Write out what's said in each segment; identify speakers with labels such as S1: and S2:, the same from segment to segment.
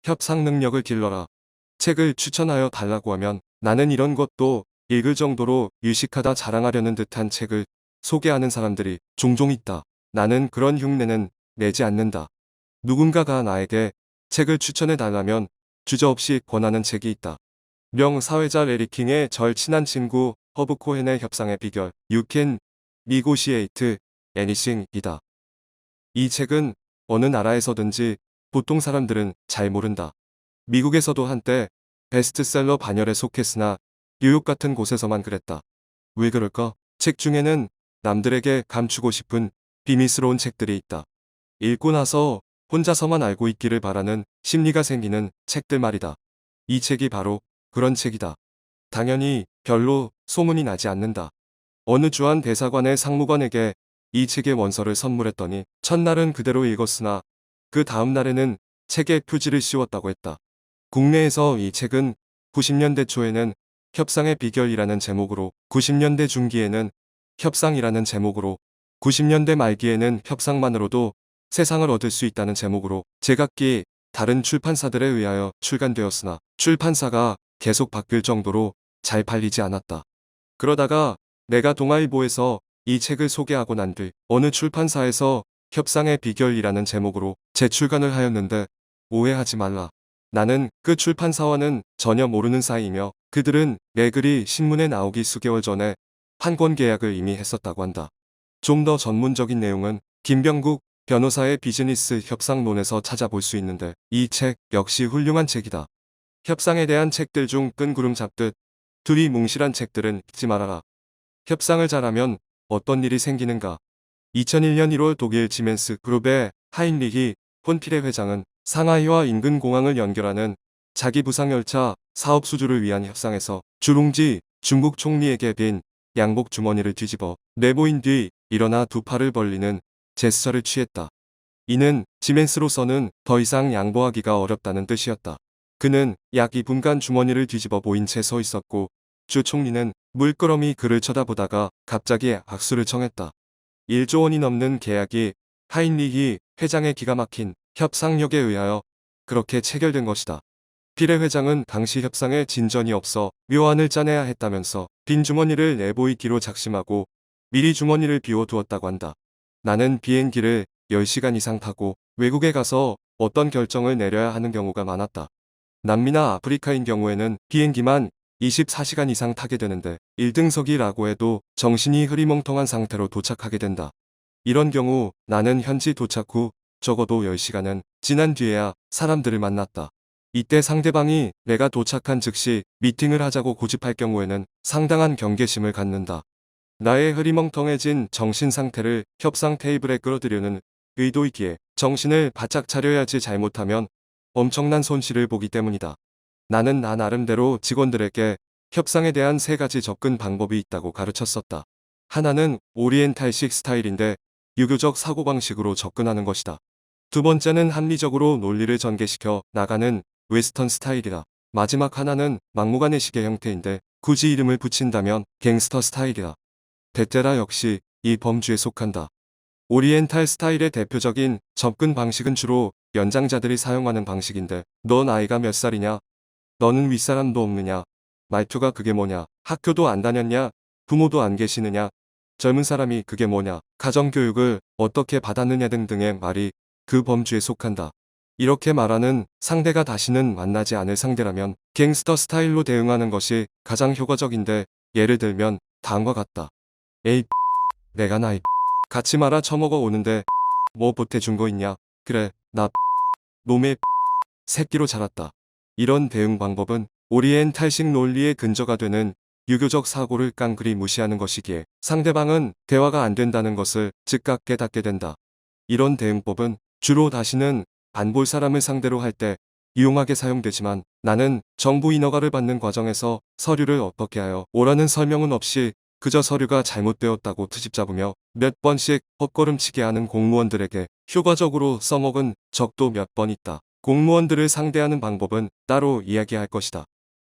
S1: 협상 능력을 길러라. 책을 추천하여 달라고 하면 나는 이런 것도 읽을 정도로 유식하다 자랑하려는 듯한 책을 소개하는 사람들이 종종 있다. 나는 그런 흉내는 내지 않는다. 누군가가 나에게 책을 추천해 달라면 주저없이 권하는 책이 있다. 명사회자 레리킹의 절친한 친구 허브 코헨의 협상의 비결 You can negotiate anything이다. 이 책은 어느 나라에서든지 보통 사람들은 잘 모른다. 미국에서도 한때 베스트셀러 반열에 속했으나 뉴욕 같은 곳에서만 그랬다. 왜 그럴까? 책 중에는 남들에게 감추고 싶은 비밀스러운 책들이 있다. 읽고 나서 혼자서만 알고 있기를 바라는 심리가 생기는 책들 말이다. 이 책이 바로 그런 책이다. 당연히 별로 소문이 나지 않는다. 어느 주한 대사관의 상무관에게 이 책의 원서를 선물했더니 첫날은 그대로 읽었으나 그 다음 날에는 책에 표지를 씌웠다고 했다. 국내에서 이 책은 90년대 초에는 협상의 비결이라는 제목으로 90년대 중기에는 협상이라는 제목으로 90년대 말기에는 협상만으로도 세상을 얻을 수 있다는 제목으로 제각기 다른 출판사들에 의하여 출간되었으나 출판사가 계속 바뀔 정도로 잘 팔리지 않았다. 그러다가 내가 동아일보에서 이 책을 소개하고 난 뒤 어느 출판사에서 협상의 비결이라는 제목으로 재출간을 하였는데 오해하지 말라. 나는 그 출판사와는 전혀 모르는 사이이며 그들은 내 글이 신문에 나오기 수개월 전에 한 권 계약을 이미 했었다고 한다. 좀 더 전문적인 내용은 김병국 변호사의 비즈니스 협상론에서 찾아볼 수 있는데 이 책 역시 훌륭한 책이다. 협상에 대한 책들 중 끈구름 잡듯 둘이 뭉실한 책들은 읽지 말아라. 협상을 잘하면 어떤 일이 생기는가? 2001년 1월 독일 지멘스 그룹의 하인리히 폰필의 회장은 상하이와 인근 공항을 연결하는 자기 부상열차 사업 수주를 위한 협상에서 주룽지 중국 총리에게 빈 양복 주머니를 뒤집어 내보인 뒤 일어나 두 팔을 벌리는 제스처를 취했다. 이는 지멘스로서는 더 이상 양보하기가 어렵다는 뜻이었다. 그는 약 2분간 주머니를 뒤집어 보인 채 서 있었고 주 총리는 물끄러미 그를 쳐다보다가 갑자기 악수를 청했다. 1조 원이 넘는 계약이 하인리히 회장의 기가 막힌 협상력에 의하여 그렇게 체결된 것이다. 필의 회장은 당시 협상에 진전이 없어 묘안을 짜내야 했다면서 빈 주머니를 내보이기로 작심하고 미리 주머니를 비워두었다고 한다. 나는 비행기를 10시간 이상 타고 외국에 가서 어떤 결정을 내려야 하는 경우가 많았다. 남미나 아프리카인 경우에는 비행기만 24시간 이상 타게 되는데 1등석이라고 해도 정신이 흐리멍텅한 상태로 도착하게 된다. 이런 경우 나는 현지 도착 후 적어도 10시간은 지난 뒤에야 사람들을 만났다. 이때 상대방이 내가 도착한 즉시 미팅을 하자고 고집할 경우에는 상당한 경계심을 갖는다. 나의 흐리멍텅해진 정신 상태를 협상 테이블에 끌어들이는 의도이기에 정신을 바짝 차려야지 잘못하면 엄청난 손실을 보기 때문이다. 나는 나 나름대로 직원들에게 협상에 대한 3가지 접근 방법이 있다고 가르쳤었다. 하나는 오리엔탈식 스타일인데 유교적 사고방식으로 접근하는 것이다. 두 번째는 합리적으로 논리를 전개시켜 나가는 웨스턴 스타일이다. 마지막 하나는 막무가내식의 형태인데 굳이 이름을 붙인다면 갱스터 스타일이다. 베테라 역시 이 범주에 속한다. 오리엔탈 스타일의 대표적인 접근 방식은 주로 연장자들이 사용하는 방식인데 너 나이가 몇 살이냐? 너는 윗사람도 없느냐? 말투가 그게 뭐냐? 학교도 안 다녔냐? 부모도 안 계시느냐? 젊은 사람이 그게 뭐냐? 가정교육을 어떻게 받았느냐 등등의 말이 그 범주에 속한다. 이렇게 말하는 상대가 다시는 만나지 않을 상대라면 갱스터 스타일로 대응하는 것이 가장 효과적인데 예를 들면 다음과 같다. 에이 내가 나이 같이 말아 처먹어 오는데 뭐 보태준 거 있냐? 그래 나 놈의 새끼로 자랐다. 이런 대응 방법은 오리엔탈식 논리의 근저가 되는 유교적 사고를 깡그리 무시하는 것이기에 상대방은 대화가 안 된다는 것을 즉각 깨닫게 된다. 이런 대응법은 주로 다시는 안 볼 사람을 상대로 할 때 유용하게 사용되지만 나는 정부 인허가를 받는 과정에서 서류를 어떻게 하여 오라는 설명은 없이 그저 서류가 잘못되었다고 트집 잡으며 몇 번씩 헛걸음치게 하는 공무원들에게 효과적으로 써먹은 적도 몇 번 있다. 공무원들을 상대하는 방법은 따로 이야기할 것이다.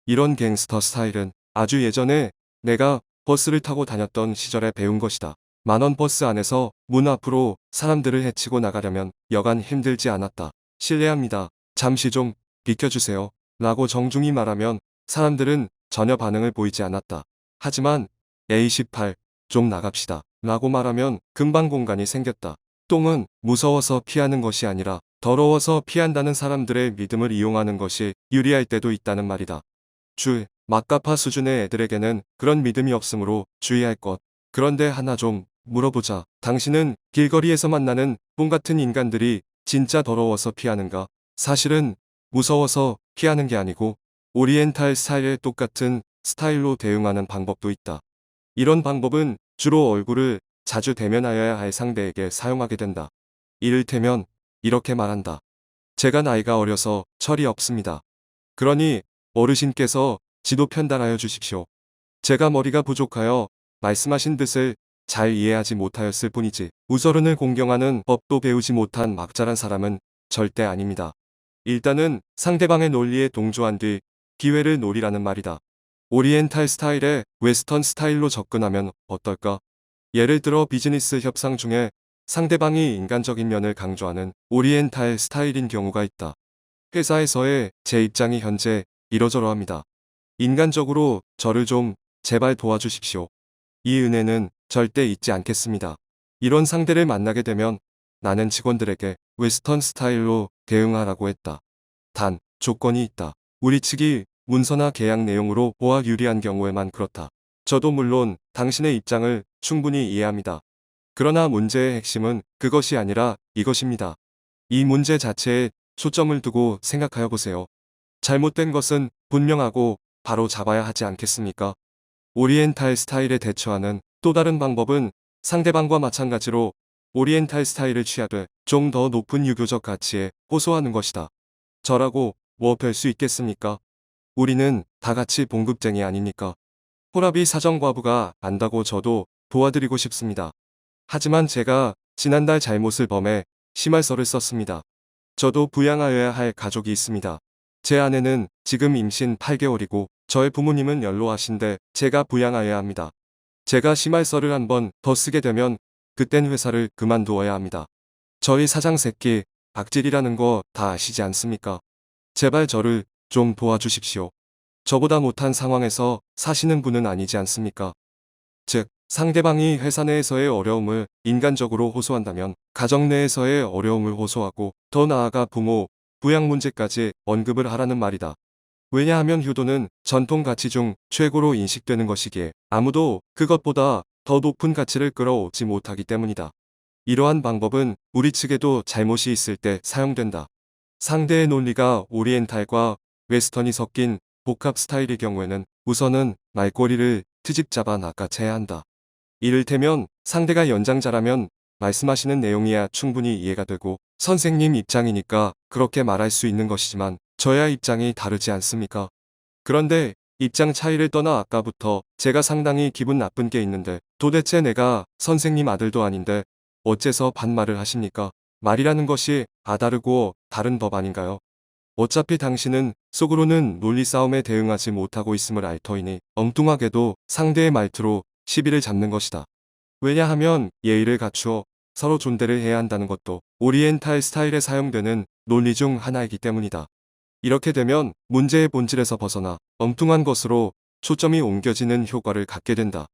S1: 이런 갱스터 스타일은 아주 예전에 내가 버스를 타고 다녔던 시절에 배운 것이다. 만원 버스 안에서 문 앞으로 사람들을 헤치고 나가려면 여간 힘들지 않았다. 실례합니다. 잠시 좀 비켜주세요. 라고 정중히 말하면 사람들은 전혀 반응을 보이지 않았다. 하지만 A18, 좀 나갑시다. 라고 말하면 금방 공간이 생겼다. 똥은 무서워서 피하는 것이 아니라 더러워서 피한다는 사람들의 믿음을 이용하는 것이 유리할 때도 있다는 말이다. 막가파 수준의 애들에게는 그런 믿음이 없으므로 주의할 것. 그런데 하나 좀 물어보자. 당신은 길거리에서 만나는 똥 같은 인간들이 진짜 더러워서 피하는가? 사실은 무서워서 피하는 게 아니고 오리엔탈 스타일의 똑같은 스타일로 대응하는 방법도 있다. 이런 방법은 주로 얼굴을 자주 대면하여야 할 상대에게 사용하게 된다. 이를테면 이렇게 말한다. 제가 나이가 어려서 철이 없습니다. 그러니 어르신께서 지도 편달하여 주십시오. 제가 머리가 부족하여 말씀하신 뜻을 잘 이해하지 못하였을 뿐이지 우서른을 공경하는 법도 배우지 못한 막잘한 사람은 절대 아닙니다. 일단은 상대방의 논리에 동조한 뒤 기회를 노리라는 말이다. 오리엔탈 스타일에 웨스턴 스타일로 접근하면 어떨까? 예를 들어 비즈니스 협상 중에 상대방이 인간적인 면을 강조하는 오리엔탈 스타일인 경우가 있다. 회사에서의 제 입장이 현재 이러저러합니다. 인간적으로 저를 좀 제발 도와주십시오. 이 은혜는 절대 잊지 않겠습니다. 이런 상대를 만나게 되면 나는 직원들에게 웨스턴 스타일로 대응하라고 했다. 단, 조건이 있다. 우리 측이 문서나 계약 내용으로 보아 유리한 경우에만 그렇다. 저도 물론 당신의 입장을 충분히 이해합니다. 그러나 문제의 핵심은 그것이 아니라 이것입니다. 이 문제 자체에 초점을 두고 생각하여 보세요. 잘못된 것은 분명하고 바로 잡아야 하지 않겠습니까? 오리엔탈 스타일에 대처하는 또 다른 방법은 상대방과 마찬가지로 오리엔탈 스타일을 취하되 좀 더 높은 유교적 가치에 호소하는 것이다. 저라고 뭐 별 수 있겠습니까? 우리는 다 같이 봉급쟁이 아닙니까? 호라비 사정과부가 안다고 저도 도와드리고 싶습니다. 하지만 제가 지난달 잘못을 범해 심할서를 썼습니다. 저도 부양하여야 할 가족이 있습니다. 제 아내는 지금 임신 8개월이고 저의 부모님은 연로하신데 제가 부양하여야 합니다. 제가 심할서를 한 번 더 쓰게 되면 그땐 회사를 그만두어야 합니다. 저희 사장 새끼 악질이라는 거 다 아시지 않습니까? 제발 저를 좀 도와주십시오. 저보다 못한 상황에서 사시는 분은 아니지 않습니까? 즉, 상대방이 회사 내에서의 어려움을 인간적으로 호소한다면 가정 내에서의 어려움을 호소하고 더 나아가 부모, 부양 문제까지 언급을 하라는 말이다. 왜냐하면 효도는 전통 가치 중 최고로 인식되는 것이기에 아무도 그것보다 더 높은 가치를 끌어오지 못하기 때문이다. 이러한 방법은 우리 측에도 잘못이 있을 때 사용된다. 상대의 논리가 오리엔탈과 웨스턴이 섞인 복합 스타일의 경우에는 우선은 말꼬리를 트집 잡아 낚아채야 한다. 이를테면 상대가 연장자라면 말씀하시는 내용이야 충분히 이해가 되고 선생님 입장이니까 그렇게 말할 수 있는 것이지만 저야 입장이 다르지 않습니까? 그런데 입장 차이를 떠나 아까부터 제가 상당히 기분 나쁜 게 있는데 도대체 내가 선생님 아들도 아닌데 어째서 반말을 하십니까? 말이라는 것이 다르고 다른 법 아닌가요? 어차피 당신은 속으로는 논리 싸움에 대응하지 못하고 있음을 알 터이니 엉뚱하게도 상대의 말투로 시비를 잡는 것이다. 왜냐하면 예의를 갖추어 서로 존대를 해야 한다는 것도 오리엔탈 스타일에 사용되는 논리 중 하나이기 때문이다. 이렇게 되면 문제의 본질에서 벗어나 엉뚱한 것으로 초점이 옮겨지는 효과를 갖게 된다.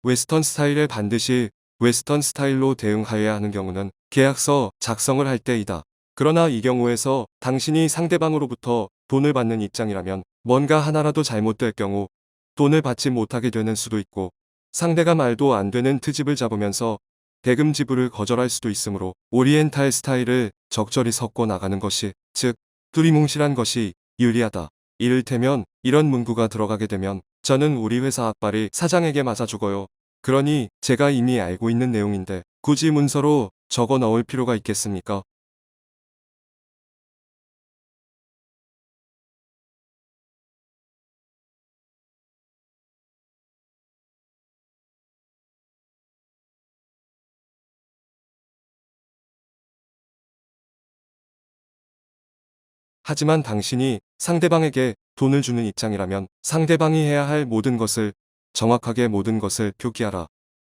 S1: 웨스턴 스타일에 반드시 웨스턴 스타일로 대응하여야 하는 경우는 계약서 작성을 할 때이다. 그러나 이 경우에서 당신이 상대방으로부터 돈을 받는 입장이라면 뭔가 하나라도 잘못될 경우 돈을 받지 못하게 되는 수도 있고 상대가 말도 안 되는 트집을 잡으면서 대금 지불을 거절할 수도 있으므로 오리엔탈 스타일을 적절히 섞어 나가는 것이 즉 두리뭉실한 것이 유리하다. 이를테면 이런 문구가 들어가게 되면 저는 우리 회사 악발이 사장에게 맞아 죽어요. 그러니 제가 이미 알고 있는 내용인데 굳이 문서로 적어 넣을 필요가 있겠습니까? 하지만 당신이 상대방에게 돈을 주는 입장이라면 상대방이 해야 할 모든 것을 정확하게 모든 것을 표기하라.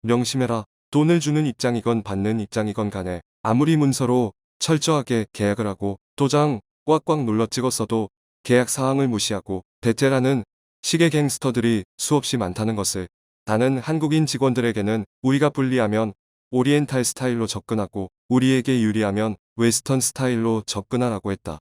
S1: 명심해라. 돈을 주는 입장이건 받는 입장이건 간에 아무리 문서로 철저하게 계약을 하고 도장 꽉꽉 눌러 찍었어도 계약 사항을 무시하고 배째라는 식의 갱스터들이 수없이 많다는 것을. 나는 한국인 직원들에게는 우리가 불리하면 오리엔탈 스타일로 접근하고 우리에게 유리하면 웨스턴 스타일로 접근하라고 했다.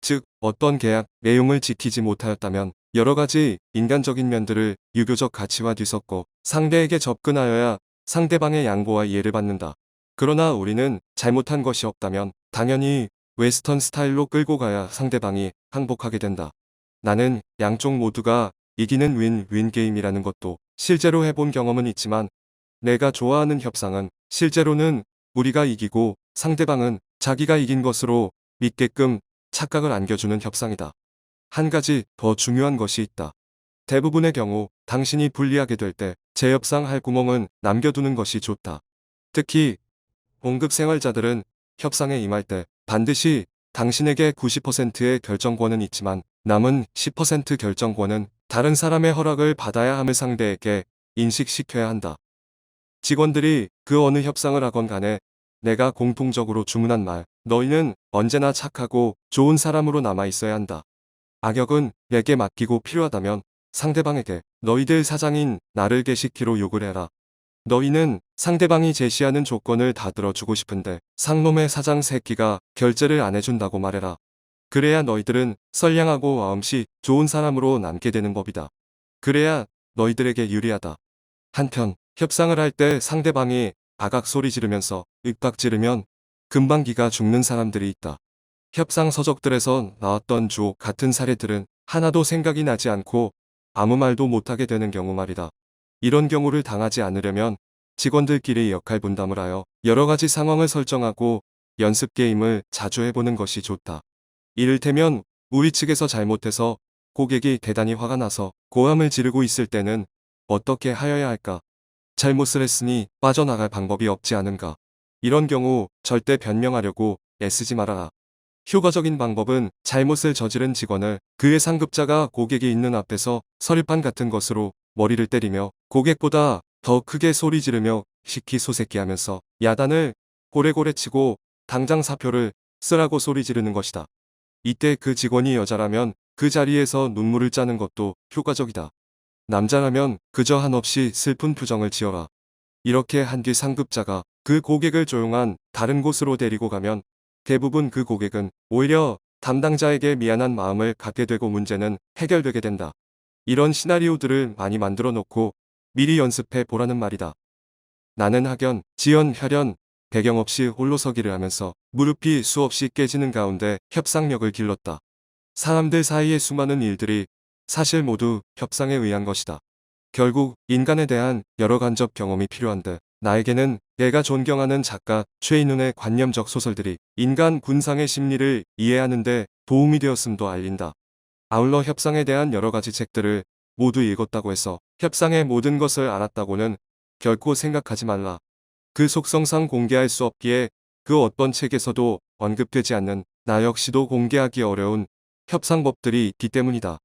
S1: 즉, 어떤 계약 내용을 지키지 못하였다면 여러 가지 인간적인 면들을 유교적 가치와 뒤섞고 상대에게 접근하여야 상대방의 양보와 이해를 받는다. 그러나 우리는 잘못한 것이 없다면 당연히 웨스턴 스타일로 끌고 가야 상대방이 항복하게 된다. 나는 양쪽 모두가 이기는 윈윈 게임이라는 것도 실제로 해본 경험은 있지만 내가 좋아하는 협상은 실제로는 우리가 이기고 상대방은 자기가 이긴 것으로 믿게끔 착각을 안겨주는 협상이다. 한 가지 더 중요한 것이 있다. 대부분의 경우 당신이 불리하게 될 때 재협상 할 구멍은 남겨두는 것이 좋다. 특히 봉급 생활자들은 협상에 임할 때 반드시 당신에게 90%의 결정권은 있지만 남은 10% 결정권은 다른 사람의 허락을 받아야 함을 상대에게 인식시켜야 한다. 직원들이 그 어느 협상을 하건 간에 내가 공통적으로 주문한 말, 너희는 언제나 착하고 좋은 사람으로 남아 있어야 한다. 악역은 내게 맡기고 필요하다면 상대방에게 너희들 사장인 나를 개시키로 욕을 해라. 너희는 상대방이 제시하는 조건을 다 들어주고 싶은데 상놈의 사장 새끼가 결제를 안 해준다고 말해라. 그래야 너희들은 선량하고 마음씨 좋은 사람으로 남게 되는 법이다. 그래야 너희들에게 유리하다. 한편 협상을 할 때 상대방이 아각 소리 지르면서 윽박 지르면 금방 기가 죽는 사람들이 있다. 협상 서적들에서 나왔던 주옥 같은 사례들은 하나도 생각이 나지 않고 아무 말도 못하게 되는 경우 말이다. 이런 경우를 당하지 않으려면 직원들끼리 역할 분담을 하여 여러 가지 상황을 설정하고 연습 게임을 자주 해보는 것이 좋다. 이를테면 우리 측에서 잘못해서 고객이 대단히 화가 나서 고함을 지르고 있을 때는 어떻게 하여야 할까? 잘못을 했으니 빠져나갈 방법이 없지 않은가? 이런 경우 절대 변명하려고 애쓰지 말아라. 효과적인 방법은 잘못을 저지른 직원을 그의 상급자가 고객이 있는 앞에서 서리판 같은 것으로 머리를 때리며 고객보다 더 크게 소리 지르며 시키 소새끼 하면서 야단을 고래고래 치고 당장 사표를 쓰라고 소리 지르는 것이다. 이때 그 직원이 여자라면 그 자리에서 눈물을 짜는 것도 효과적이다. 남자라면 그저 한없이 슬픈 표정을 지어라. 이렇게 한 뒤 상급자가 그 고객을 조용한 다른 곳으로 데리고 가면 대부분 그 고객은 오히려 담당자에게 미안한 마음을 갖게 되고 문제는 해결되게 된다. 이런 시나리오들을 많이 만들어 놓고 미리 연습해 보라는 말이다. 나는 학연, 지연, 혈연, 배경 없이 홀로서기를 하면서 무릎이 수없이 깨지는 가운데 협상력을 길렀다. 사람들 사이의 수많은 일들이 사실 모두 협상에 의한 것이다. 결국 인간에 대한 여러 간접 경험이 필요한데 나에게는 내가 존경하는 작가 최인훈의 관념적 소설들이 인간 군상의 심리를 이해하는 데 도움이 되었음도 알린다. 아울러 협상에 대한 여러 가지 책들을 모두 읽었다고 해서 협상의 모든 것을 알았다고는 결코 생각하지 말라. 그 속성상 공개할 수 없기에 그 어떤 책에서도 언급되지 않는 나 역시도 공개하기 어려운 협상법들이 있기 때문이다.